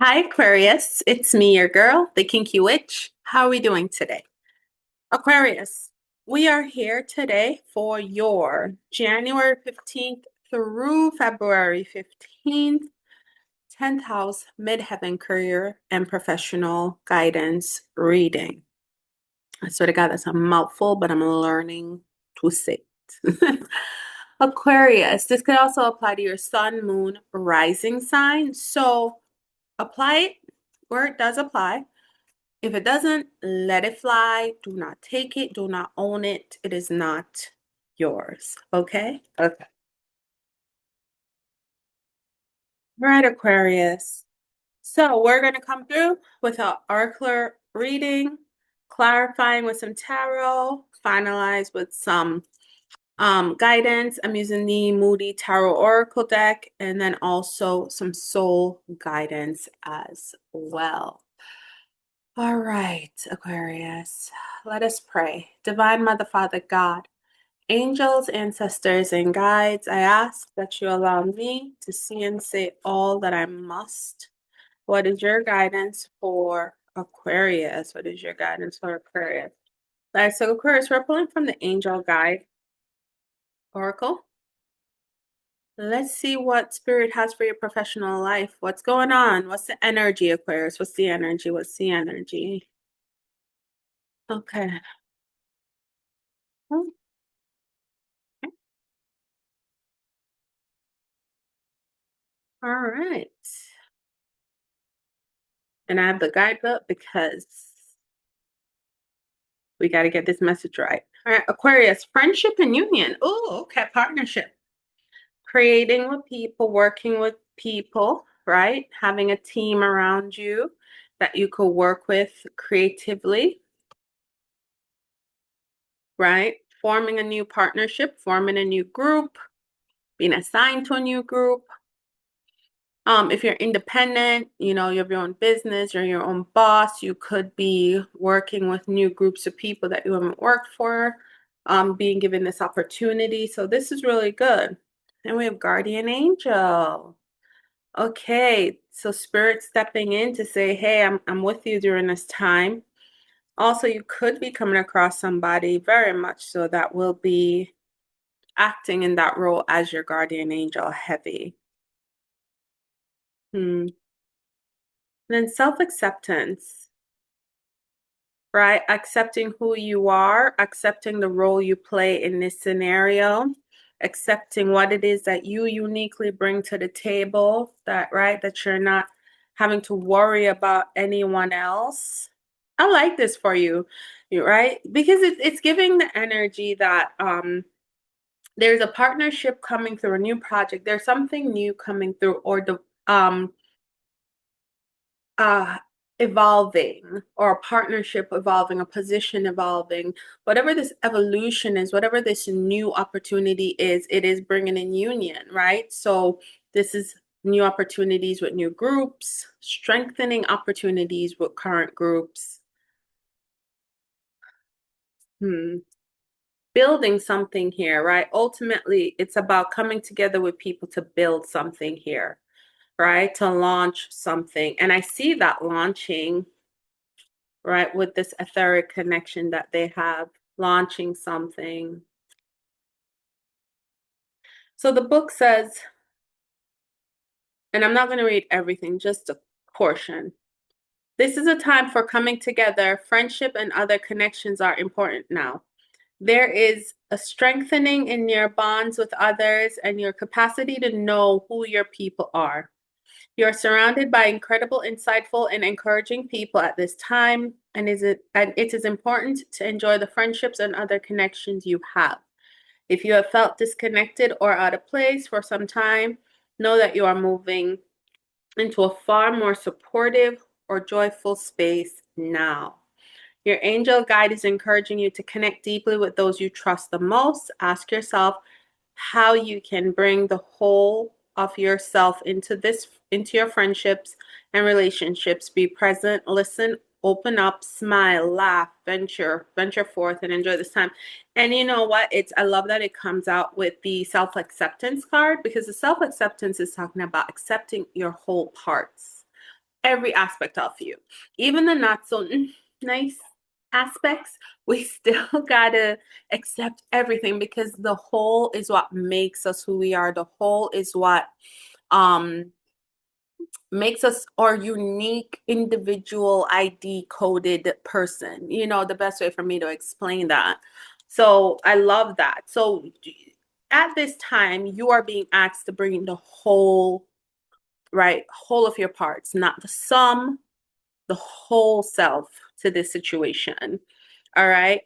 Hi, Aquarius. It's me, your girl, the Kinky Witch. How are we doing today? Aquarius, we are here today for your January 15th through February 15th, 10th house Midheaven career and professional guidance reading. I swear to God, that's a mouthful, but I'm learning to say it. Aquarius, this could also apply to your sun, moon, rising sign. So apply it where it does apply. If it doesn't, let it fly. Do not take it. Do not own it. It is not yours. Okay? Okay. Right, Aquarius. So we're going to come through with our oracular reading, clarifying with some tarot, finalize with some guidance. I'm using the Moody Tarot Oracle deck, and then also some soul guidance as well. All right, Aquarius, let us pray. Divine Mother, Father, God, angels, ancestors, and guides, I ask that you allow me to see and say all that I must. What is your guidance for Aquarius? What is your guidance for Aquarius? All right, so Aquarius, we're pulling from the Angel Guide Oracle. Let's see what Spirit has for your professional life. What's going on? What's the energy, Aquarius? What's the energy? What's the energy? Okay. Okay. All right. And I have the guidebook because we got to get this message right. All right, Aquarius, friendship and union. Oh, okay, partnership. Creating with people, working with people, right? Having a team around you that you could work with creatively, right? Forming a new partnership, forming a new group, being assigned to a new group. If you're independent, you have your own business, you're your own boss, you could be working with new groups of people that you haven't worked for, being given this opportunity. So this is really good. And we have guardian angel. Okay, so spirit stepping in to say, hey, I'm with you during this time. Also, you could be coming across somebody very much so that will be acting in that role as your guardian angel heavy. Hmm. And then self-acceptance, right? Accepting who you are, accepting the role you play in this scenario, accepting what it is that you uniquely bring to the table, that, right? That you're not having to worry about anyone else. I like this for you, right? Because it's giving the energy that there's a partnership coming through, a new project. There's something new coming through, or the uh evolving, or a partnership evolving, a position evolving, whatever this evolution is, whatever this new opportunity is, it is bringing in union, right? So this is new opportunities with new groups, strengthening opportunities with current groups, building something here, right? Ultimately, it's about coming together with people to build something here, right? To launch something. And I see that launching, right, with this etheric connection that they have, launching something. So the book says, and I'm not going to read everything, just a portion. This is a time for coming together. Friendship and other connections are important now. There is a strengthening in your bonds with others and your capacity to know who your people are. You're surrounded by incredible, insightful, and encouraging people at this time, and it is important to enjoy the friendships and other connections you have. If you have felt disconnected or out of place for some time, know that you are moving into a far more supportive or joyful space now. Your angel guide is encouraging you to connect deeply with those you trust the most. Ask yourself how you can bring the whole of yourself into your friendships and relationships. Be present, listen, open up, smile, laugh, venture forth, and enjoy this time. And you know what? I love that it comes out with the self-acceptance card, because the self-acceptance is talking about accepting your whole parts, every aspect of you, even the not so nice aspects. We still gotta accept everything because the whole is what makes us who we are. The whole is what um makes us our unique individual ID coded person. You know, the best way for me to explain that. So I love that. So at this time, you are being asked to bring the whole, right, whole of your parts, not the sum, the whole self to this situation. All right.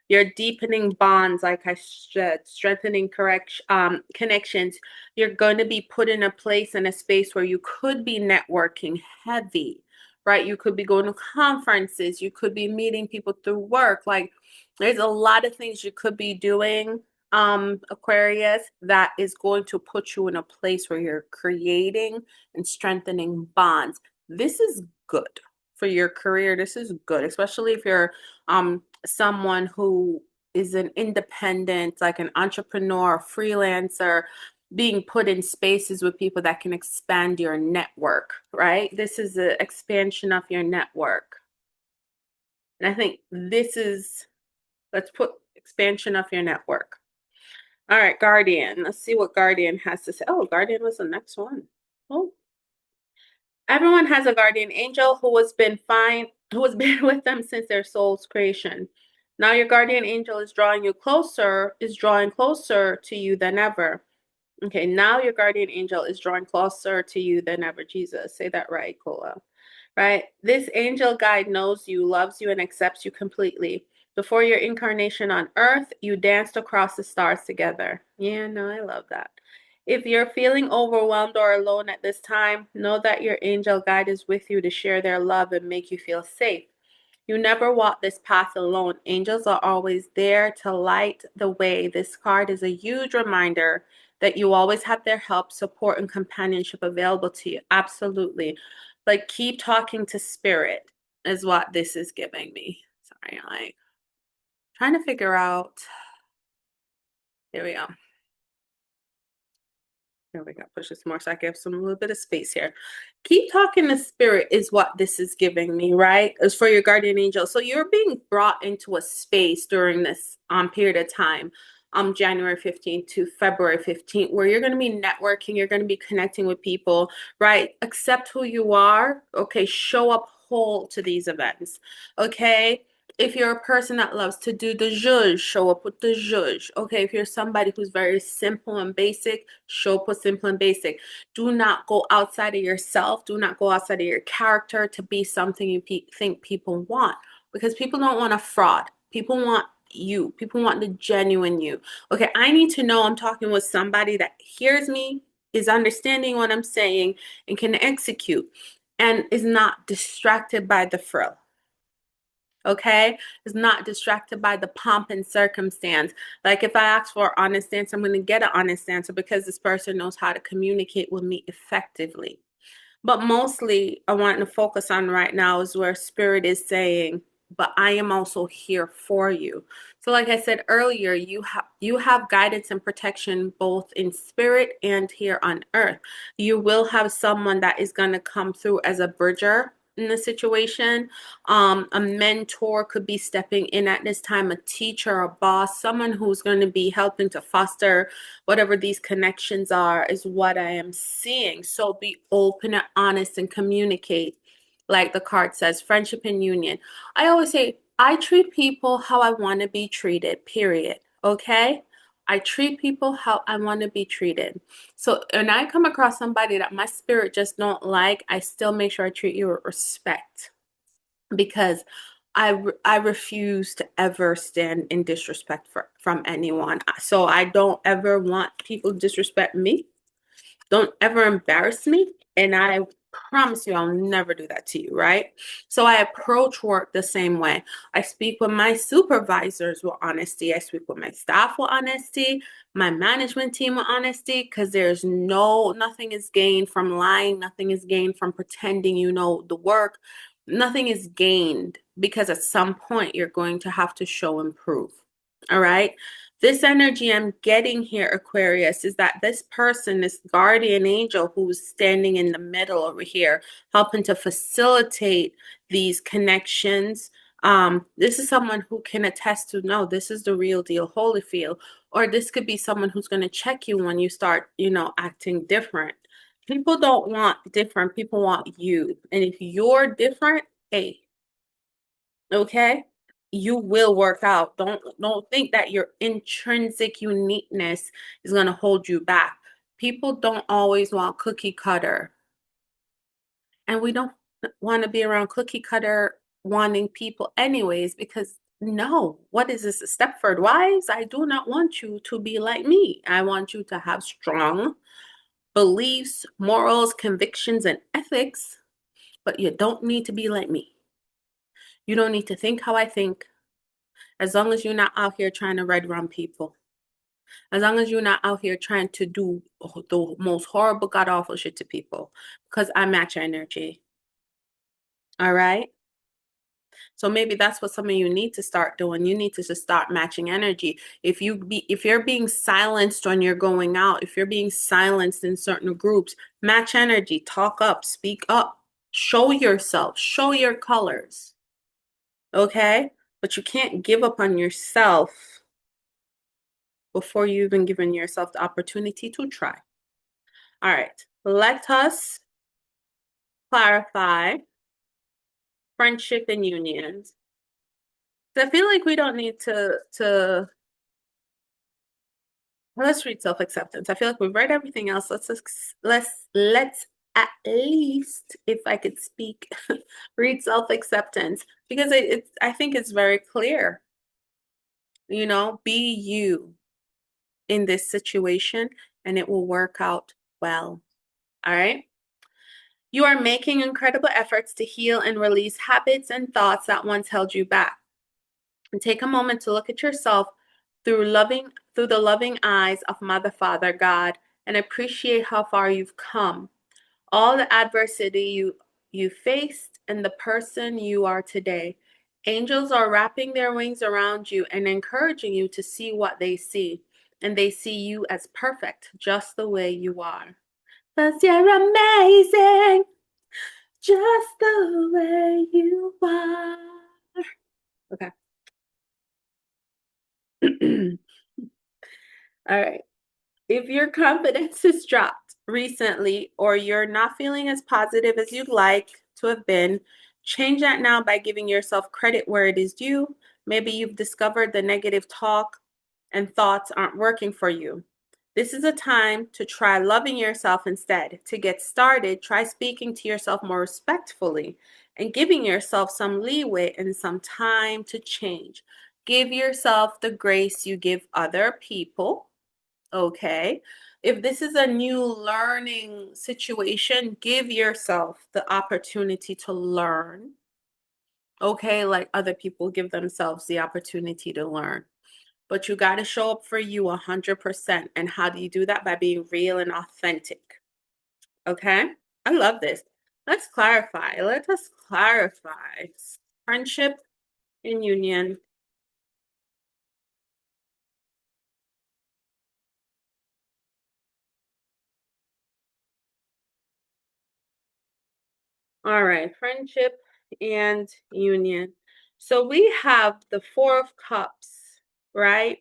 You're deepening bonds, like I said, strengthening connections. You're going to be put in a place and a space where you could be networking heavy, right? You could be going to conferences. You could be meeting people through work. Like there's a lot of things you could be doing, Aquarius, that is going to put you in a place where you're creating and strengthening bonds. This is good for your career. This is good, especially if you're someone who is an independent, like an entrepreneur, freelancer, being put in spaces with people that can expand your network, right? This is the expansion of your network. And I think this is, let's put expansion of your network. All right, Guardian. Let's see what Guardian has to say. Oh, Guardian was the next one. Oh, everyone has a guardian angel who has been with them since their soul's creation. Now your guardian angel is drawing closer to you than ever. Okay, now your guardian angel is drawing closer to you than ever. Jesus, say that right, Kola. Right? This angel guide knows you, loves you, and accepts you completely. Before your incarnation on earth, you danced across the stars together. Yeah, no, I love that. If you're feeling overwhelmed or alone at this time, know that your angel guide is with you to share their love and make you feel safe. You never walk this path alone. Angels are always there to light the way. This card is a huge reminder that you always have their help, support, and companionship available to you. Absolutely. Like keep talking to spirit is what this is giving me. Sorry, I'm like trying to figure out. There we go. There we go. Push this more so I give some a little bit of space here. Keep talking to spirit is what this is giving me, right? As for your guardian angel. So you're being brought into a space during this period of time, January 15th to February 15th, where you're going to be networking, you're going to be connecting with people, right? Accept who you are. Okay, show up whole to these events. Okay. If you're a person that loves to do the zhuzh, show up with the zhuzh. Okay, if you're somebody who's very simple and basic, show up with simple and basic. Do not go outside of yourself. Do not go outside of your character to be something you think people want, because people don't want a fraud. People want you. People want the genuine you. Okay, I need to know I'm talking with somebody that hears me, is understanding what I'm saying, and can execute, and is not distracted by the frill. Okay, is not distracted by the pomp and circumstance. Like if I ask for an honest answer, I'm going to get an honest answer because this person knows how to communicate with me effectively. But mostly, I want to focus on right now is where spirit is saying, but I am also here for you. So like I said earlier, you have guidance and protection both in spirit and here on earth. You will have someone that is going to come through as a bridger in the situation. A mentor could be stepping in at this time, a teacher, a boss, someone who's going to be helping to foster whatever these connections are is what I am seeing. So be open and honest and communicate. Like the card says, friendship and union. I always say, I treat people how I want to be treated, period. Okay? I treat people how I want to be treated. So when I come across somebody that my spirit just don't like, I still make sure I treat you with respect, because I refuse to ever stand in disrespect from anyone. So I don't ever want people to disrespect me. Don't ever embarrass me. And I promise you, I'll never do that to you, right? So I approach work the same way. I speak with my supervisors with honesty. I speak with my staff with honesty, my management team with honesty, because nothing is gained from lying. Nothing is gained from pretending you know the work. Nothing is gained because at some point you're going to have to show and prove. All right. This energy I'm getting here, Aquarius, is that this person, this guardian angel who's standing in the middle over here, helping to facilitate these connections. This is someone who can attest to, no, this is the real deal, Holyfield. Or this could be someone who's going to check you when you start, acting different. People don't want different, people want you. And if you're different, hey, okay, you will work out. Don't think that your intrinsic uniqueness is going to hold you back. People don't always want cookie cutter, and we don't want to be around cookie cutter wanting people anyways, because no, what is this, Stepford Wives? I do not want you to be like me. I want you to have strong beliefs, morals, convictions, and ethics, but you don't need to be like me. You don't need to think how I think. As long as you're not out here trying to red run people. As long as you're not out here trying to do the most horrible, god awful shit to people. Because I match your energy. All right? So maybe that's what some of you need to start doing. You need to just start matching energy. If you're being silenced when you're going out, if you're being silenced in certain groups, match energy, talk up, speak up, show yourself, show your colors. Okay? But you can't give up on yourself before you even given yourself the opportunity to try. All right, let us clarify friendship and unions. I feel like we don't need to let's read self-acceptance. I feel like we've read everything else. Let's at least, if I could speak, read self-acceptance, because I think it's very clear. Be you in this situation and it will work out well. All right. You are making incredible efforts to heal and release habits and thoughts that once held you back. And take a moment to look at yourself through the loving eyes of Mother, Father, God, and appreciate how far you've come. All the adversity you faced and the person you are today. Angels are wrapping their wings around you and encouraging you to see what they see. And they see you as perfect, just the way you are. 'Cause you're amazing, just the way you are. Okay. All right. If your confidence has dropped recently or you're not feeling as positive as you'd like to have been, change that now by giving yourself credit where it is due. Maybe you've discovered the negative talk and thoughts aren't working for you. This is a time to try loving yourself instead. To get started, try speaking to yourself more respectfully and giving yourself some leeway and some time to change. Give yourself the grace you give other people. Okay. If this is a new learning situation, give yourself the opportunity to learn. Okay. Like other people give themselves the opportunity to learn. But you got to show up for you 100%. And how do you do that? By being real and authentic. Okay. I love this. Let's clarify. Let us clarify friendship and union. All right, friendship and union. So we have the Four of Cups, right?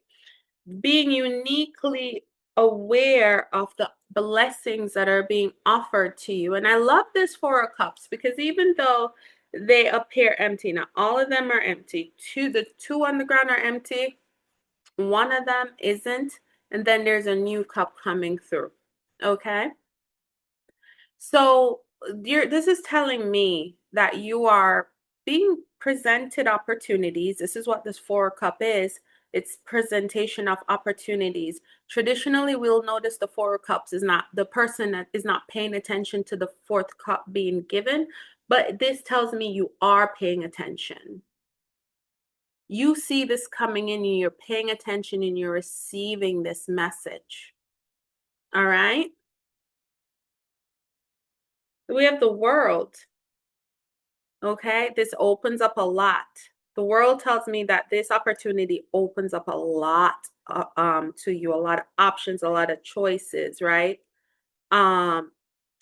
Being uniquely aware of the blessings that are being offered to you. And I love this Four of Cups because even though they appear empty, now all of them are empty. The two on the ground are empty, one of them isn't, and then there's a new cup coming through. Okay? So this is telling me that you are being presented opportunities. This is what this Four Cup is. It's presentation of opportunities. Traditionally, we'll notice the Four Cups is not the person that is not paying attention to the fourth cup being given, but this tells me you are paying attention. You see this coming in and you're paying attention and you're receiving this message. All right? We have the World. Okay, this opens up a lot. The world tells me that this opportunity opens up a lot to you, a lot of options, a lot of choices, right? Um,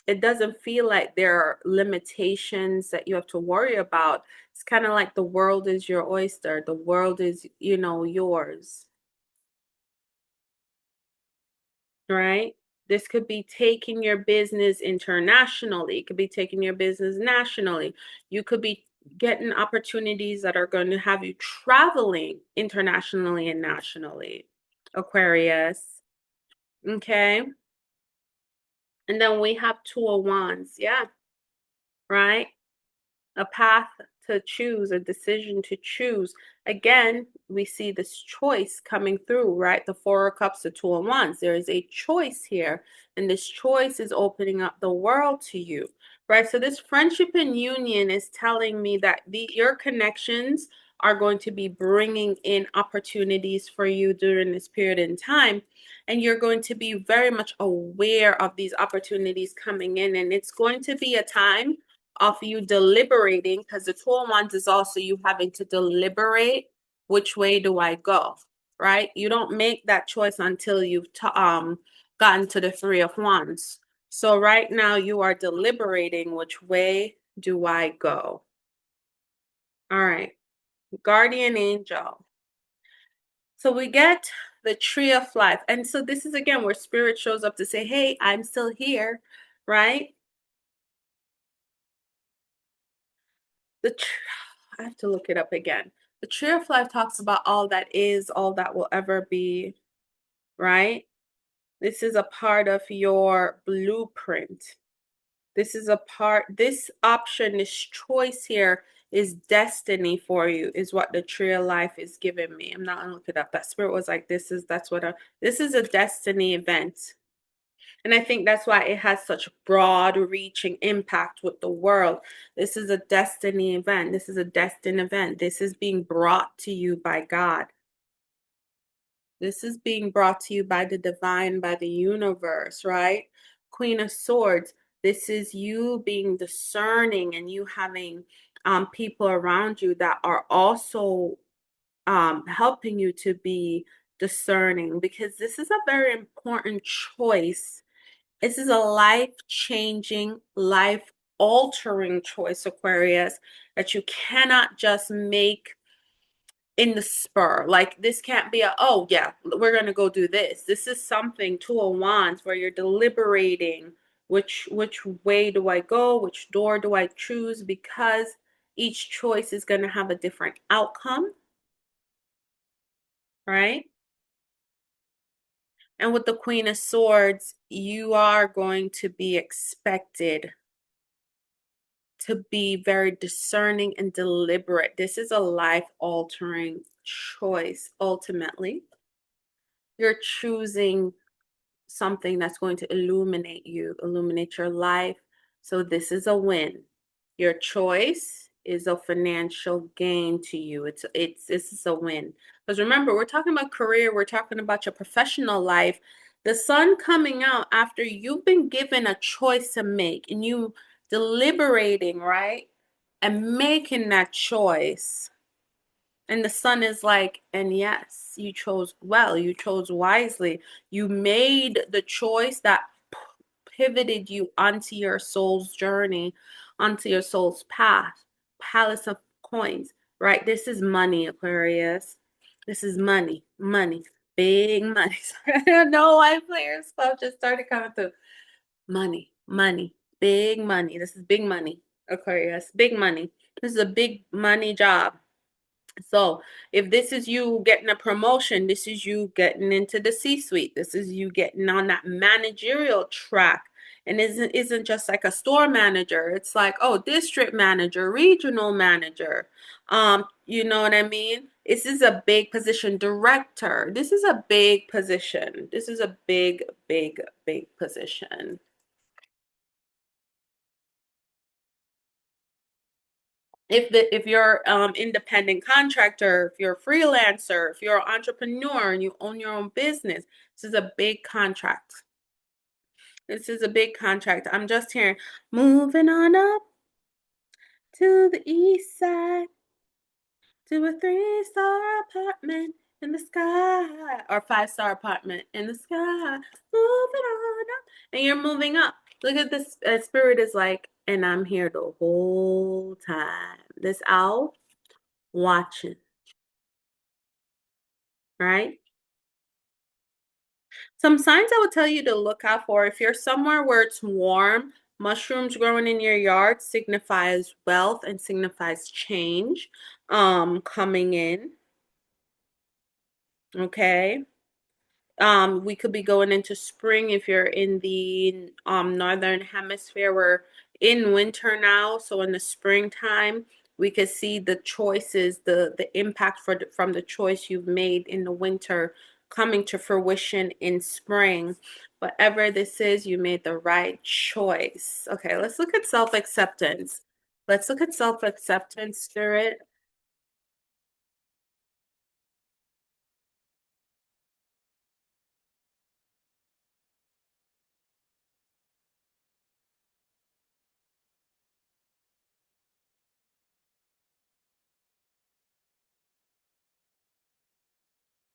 it doesn't feel like there are limitations that you have to worry about. It's kind of like the world is your oyster. The world is, yours, right? This could be taking your business internationally. It could be taking your business nationally. You could be getting opportunities that are going to have you traveling internationally and nationally. Aquarius. Okay. And then we have Two of Wands. Yeah. Right. A path to choose, a decision to choose. Again, we see this choice coming through, right? The Four of Cups, the Two of Wands. There is a choice here, and this choice is opening up the world to you, right? So this friendship and union is telling me that your connections are going to be bringing in opportunities for you during this period in time, and you're going to be very much aware of these opportunities coming in, and it's going to be a time of you deliberating, because the Two of Wands is also you having to deliberate, which way do I go, right? You don't make that choice until you've gotten to the Three of Wands. So right now you are deliberating, which way do I go? All right, guardian angel. So we get the Tree of Life. And so this is again where spirit shows up to say, hey, I'm still here, right? I have to look it up again. The Tree of Life talks about all that is, all that will ever be, right? This is a part of your blueprint. This option, this choice here is destiny for you, is what the Tree of Life is giving me. I'm not gonna look it up. That spirit was like, this is a destiny event. And I think that's why it has such broad reaching impact with the world. This is a destiny event. This is a destined event. This is being brought to you by God. This is being brought to you by the divine, by the universe, right? Queen of Swords. This is you being discerning and you having people around you that are also helping you to be discerning, because this is a very important choice. This is a life-changing, life-altering choice, Aquarius, that you cannot just make in the spur. Like this can't be oh yeah, we're gonna go do this. This is something, Two of Wands, where you're deliberating which way do I go, which door do I choose, because each choice is gonna have a different outcome, right? And with the Queen of Swords, you are going to be expected to be very discerning and deliberate. This is a life altering choice. Ultimately, you're choosing something that's going to illuminate you, illuminate your life. So, this is a win. Your choice is a financial gain to you. This is a win. Because remember, we're talking about career, we're talking about your professional life. The sun coming out after you've been given a choice to make and you deliberating, right? And making that choice. And the sun is like, and yes, you chose well, you chose wisely. You made the choice that pivoted you onto your soul's journey, onto your soul's path. Palace of Coins, right? This is money, Aquarius. This is money, money, big money. Sorry, I don't know why player stuff just started coming through. Money, money, big money. This is big money, Aquarius. Big money. This is a big money job. So if this is you getting a promotion, this is you getting into the C-suite. This is you getting on that managerial track. And isn't just like a store manager. It's like, oh, district manager, regional manager. You know what I mean? This is a big position. Director. This is a big position. This is a big, big, big position. If you're independent contractor, if you're a freelancer, if you're an entrepreneur and you own your own business, this is a big contract. This is a big contract. I'm just hearing moving on up to the east side to a 3-star apartment in the sky, or five-star apartment in the sky, moving on up, and you're moving up. Look at this. Spirit is like, and I'm here the whole time. This owl watching, right? Some signs I would tell you to look out for: if you're somewhere where it's warm, mushrooms growing in your yard signifies wealth and signifies change coming in. Okay. We could be going into spring if you're in the northern hemisphere. We're in winter now, so in the springtime, we could see the choices, the impact from the choice you've made in the winter coming to fruition in spring. Whatever this is, you made the right choice. Okay, let's look at self-acceptance. Let's look at self-acceptance, Spirit.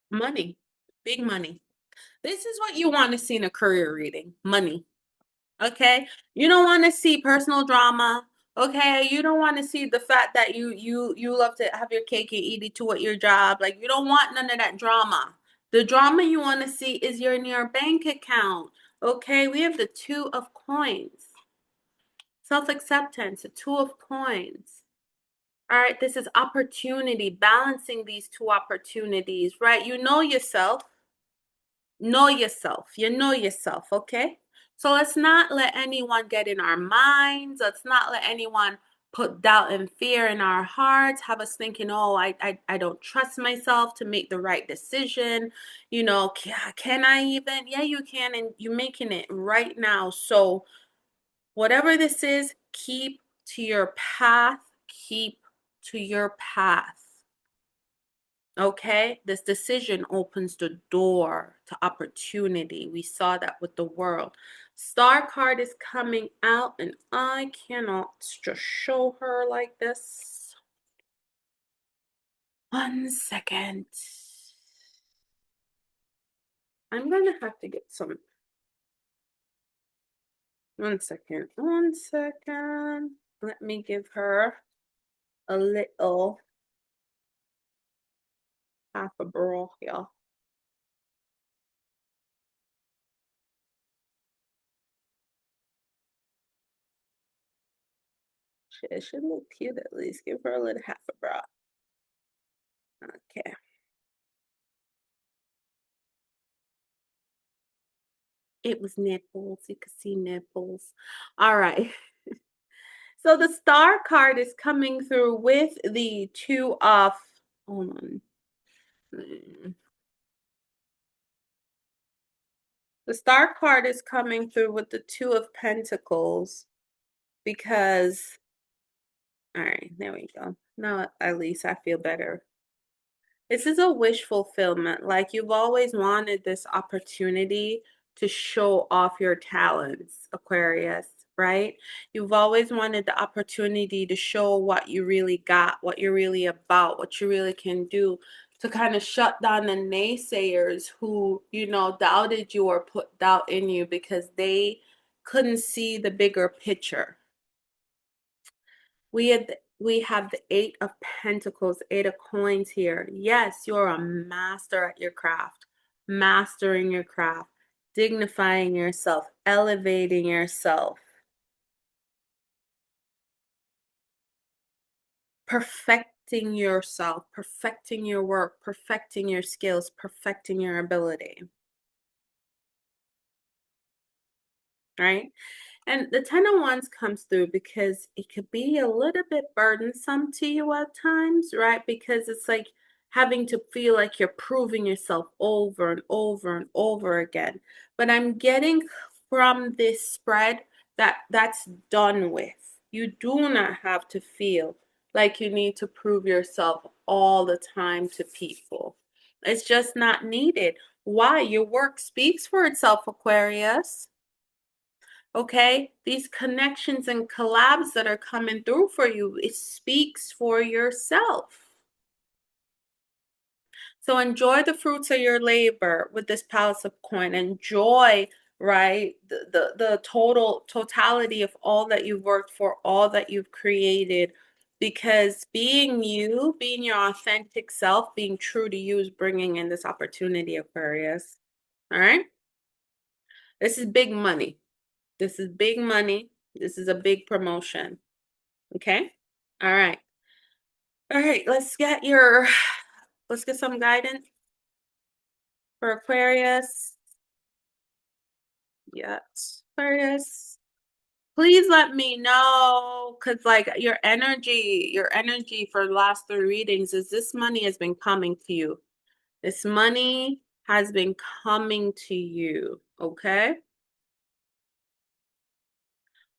Money, big money. This is what you want to see in a career reading: money. Okay? You don't want to see personal drama. Okay? You don't want to see the fact that you love to have your cake and eat it too at your job. Like, you don't want none of that drama. The drama you want to see is in your bank account. Okay? We have the two of coins. Self-acceptance, the two of coins. All right, this is opportunity, balancing these two opportunities, right? You know yourself. Know yourself. You know yourself, okay? So let's not let anyone get in our minds. Let's not let anyone put doubt and fear in our hearts, have us thinking, oh, I don't trust myself to make the right decision. You know, can I even? Yeah, you can, and you're making it right now. So whatever this is, keep to your path. Keep to your path. Okay, this decision opens the door to opportunity. We saw that with the world. Star card is coming out, and I cannot just show her like this. 1 second. I'm gonna have to get some. 1 second. 1 second. Let me give her a little half a bra here. She should look cute at least. Give her a little half a bra. Okay. It was nipples. You could see nipples. All right. So the star card is coming through with the two of, hold on. The star card is coming through with the two of pentacles because, all right, there we go. Now at least I feel better. This is a wish fulfillment. Like, you've always wanted this opportunity to show off your talents, Aquarius, right? You've always wanted the opportunity to show what you really got, what you're really about, what you really can do, to kind of shut down the naysayers who, doubted you or put doubt in you because they couldn't see the bigger picture. We have the Eight of Pentacles, Eight of Coins here. Yes, you're a master at your craft, mastering your craft, dignifying yourself, elevating yourself, perfecting yourself, perfecting your work, perfecting your skills, perfecting your ability, right? And the Ten of Wands comes through because it could be a little bit burdensome to you at times, right? Because it's like having to feel like you're proving yourself over and over and over again. But I'm getting from this spread that that's done with. You do not have to feel like you need to prove yourself all the time to people. It's just not needed. Why? Your work speaks for itself, Aquarius. Okay, these connections and collabs that are coming through for you, it speaks for yourself. So enjoy the fruits of your labor with this palace of coin. Enjoy, right, the totality of all that you've worked for, all that you've created, because being you, being your authentic self, being true to you is bringing in this opportunity, Aquarius. All right? This is big money. This is big money. This is a big promotion. Okay? All right. All right, let's get some guidance for Aquarius. Yes, Aquarius. Please let me know, because like your energy for the last three readings is this money has been coming to you. This money has been coming to you, okay?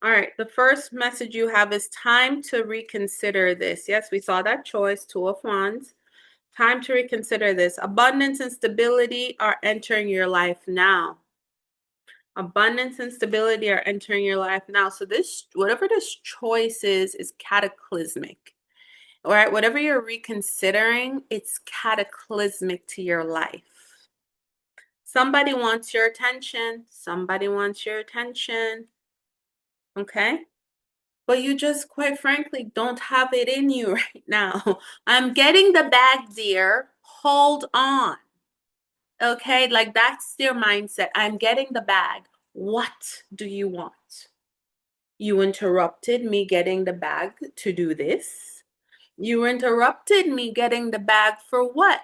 All right, the first message you have is time to reconsider this. Yes, we saw that choice, Two of Wands. Time to reconsider this. Abundance and stability are entering your life now. Abundance and stability are entering your life now. So this, whatever this choice is cataclysmic. All right, whatever you're reconsidering, it's cataclysmic to your life. Somebody wants your attention. Somebody wants your attention. Okay? But you just, quite frankly, don't have it in you right now. I'm getting the bag, dear. Hold on. Okay, like that's their mindset. I'm getting the bag. What do you want? You interrupted me getting the bag to do this. You interrupted me getting the bag for what?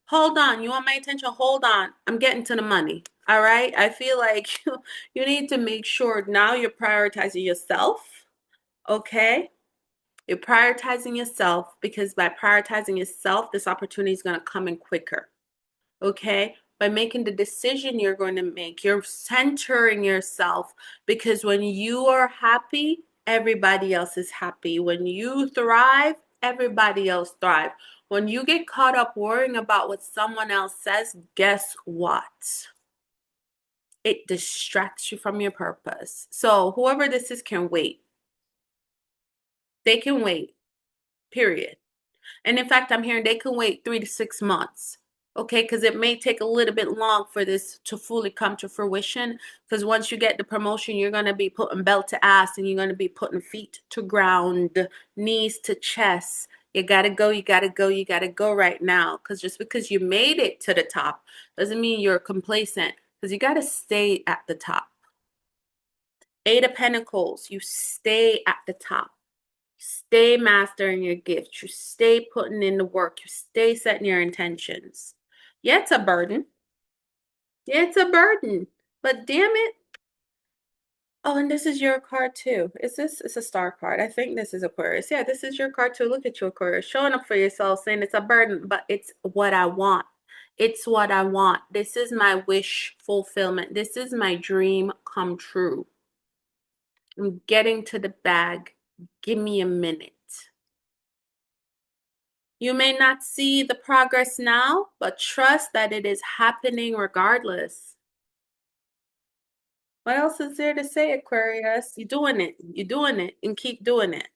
Hold on. You want my attention? Hold on. I'm getting to the money. All right. I feel like you need to make sure now you're prioritizing yourself. Okay. You're prioritizing yourself, because by prioritizing yourself, this opportunity is going to come in quicker. Okay? By making the decision you're going to make, you're centering yourself, because when you are happy, everybody else is happy. When you thrive, everybody else thrive. When you get caught up worrying about what someone else says, guess what? It distracts you from your purpose. So whoever this is can wait. They can wait, period. And in fact, I'm hearing they can wait 3 to 6 months. Okay, because it may take a little bit long for this to fully come to fruition. Because once you get the promotion, you're going to be putting belt to ass, and you're going to be putting feet to ground, knees to chest. You got to go, you got to go, you got to go right now. Because just because you made it to the top doesn't mean you're complacent, because you got to stay at the top. Eight of Pentacles, you stay at the top. Stay mastering your gift. You stay putting in the work. You stay setting your intentions. Yeah, it's a burden. Yeah, it's a burden. But damn it. Oh, and this is your card too. Is this? It's a star card. I think this is Aquarius. Yeah, this is your card too. Look at you, Aquarius. Showing up for yourself, saying it's a burden, but it's what I want. It's what I want. This is my wish fulfillment. This is my dream come true. I'm getting to the bag. Give me a minute. You may not see the progress now, but trust that it is happening regardless. What else is there to say, Aquarius? You're doing it. You're doing it, and keep doing it.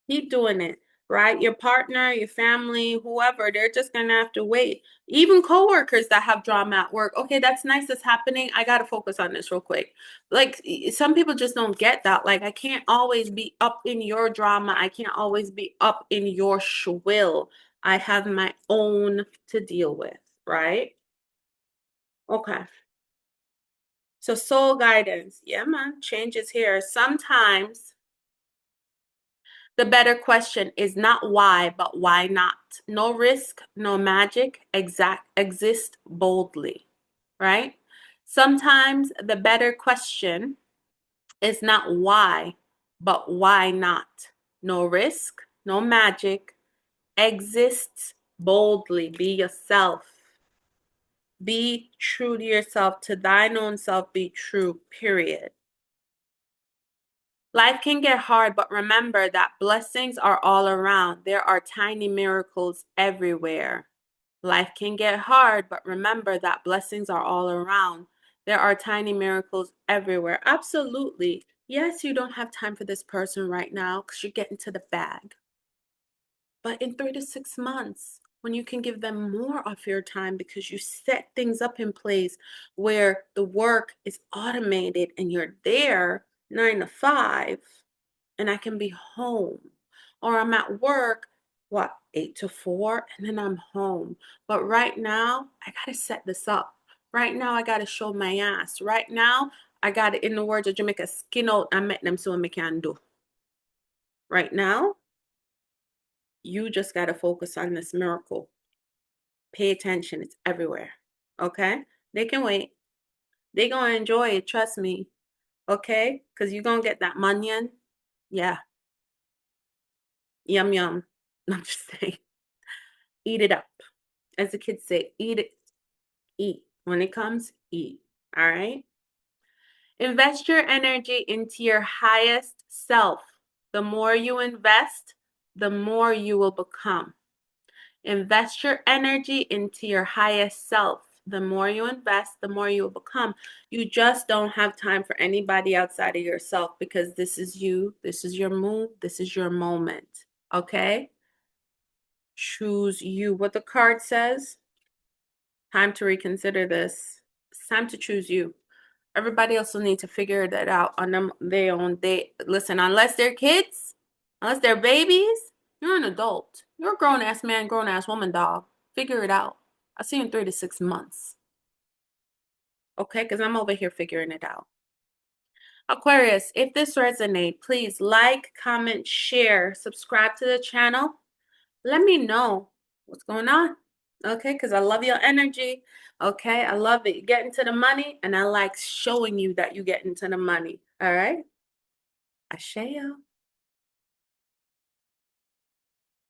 Keep doing it, right? Your partner, your family, whoever, they're just going to have to wait. Even coworkers that have drama at work. Okay, that's nice. That's happening. I got to focus on this real quick. Like, some people just don't get that. Like, I can't always be up in your drama. I can't always be up in your schwill. I have my own to deal with, right? Okay. So soul guidance. Yeah, man. Change is here. Sometimes the better question is not why, but why not? No risk, no magic, exist boldly, right? Sometimes the better question is not why, but why not? No risk, no magic, exist boldly. Be yourself. Be true to yourself. To thine own self, be true, period. Life can get hard, but remember that blessings are all around. There are tiny miracles everywhere. Life can get hard, but remember that blessings are all around. There are tiny miracles everywhere. Absolutely. Yes, you don't have time for this person right now because you're getting to the bag. But in 3 to 6 months, when you can give them more of your time because you set things up in place where the work is automated and you're there 9 to 5 and I can be home. Or I'm at work, what, 8 to 4, and then I'm home. But right now, I got to set this up. Right now, I got to show my ass. Right now, I got to, in the words of Jamaica, skin out and make them so I can do. Right now, you just got to focus on this miracle. Pay attention. It's everywhere. Okay? They can wait. They gonna enjoy it. Trust me. Okay? Because you gonna get that manion. Yeah. Yum yum. I'm just saying. Eat it up. As the kids say, eat it. Eat. When it comes, eat. All right? Invest your energy into your highest self. The more you invest, the more you will become. Invest your energy into your highest self. The more you invest, the more you will become. You just don't have time for anybody outside of yourself because this is you. This is your move. This is your moment. Okay? Choose you. What the card says, time to reconsider this. It's time to choose you. Everybody else will need to figure that out on their own. Listen, unless they're kids, unless they're babies, you're an adult. You're a grown-ass man, grown-ass woman, dog. Figure it out. I'll see you in 3 to 6 months. Okay? Because I'm over here figuring it out. Aquarius, if this resonates, please like, comment, share, subscribe to the channel. Let me know what's going on. Okay? Because I love your energy. Okay? I love it. You get into the money, and I like showing you that you get into the money. All right? Asheo.